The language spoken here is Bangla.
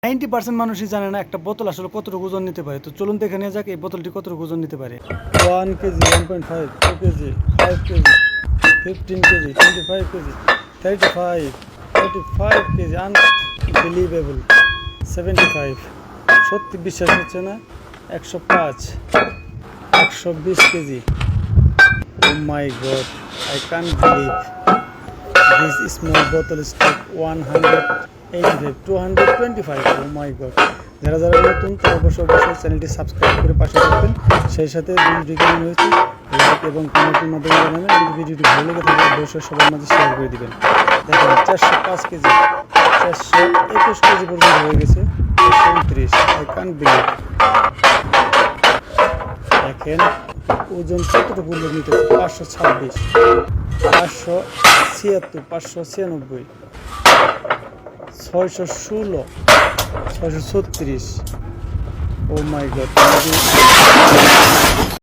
90% মানুষই জানে না একটা বোতল আসলে কতটুকু ওজন নিতে পারে। তো চলুন দেখে নেওয়া যাক এই বোতলটি কতটুকু ওজন নিতে পারে। 1 KG, 1.5, 2 KG, 5 KG, 15 KG, 25 KG, 35 KG, unbelievable, 75, সত্যি বিশ্বাস হচ্ছে না, 105, 120 KG. Oh my god, I can't believe this small বোতল is take 185, 225, oh my god. যারা যারা নতুন তারা অবশ্যই চ্যানেলটি সাবস্ক্রাইব করে পাশে থাকবেন। সেই সাথে ভিডিওটি কেমন হয়েছে লাইক এবং কমেন্টের মাধ্যমে জানাবেন। যদি ভিডিওটি ভালো লেগে থাকে অবশ্যই সবার মাঝে শেয়ার করে দিবেন। দেখেন 405 কেজি, 421 কেজি পর্যন্ত হয়ে গেছে, 29, আই কান্ট বিলিভ। দেখেন ওজন কতটুকু নিতেছে, 526, 576, 596, 616, 636, ও মাই গড।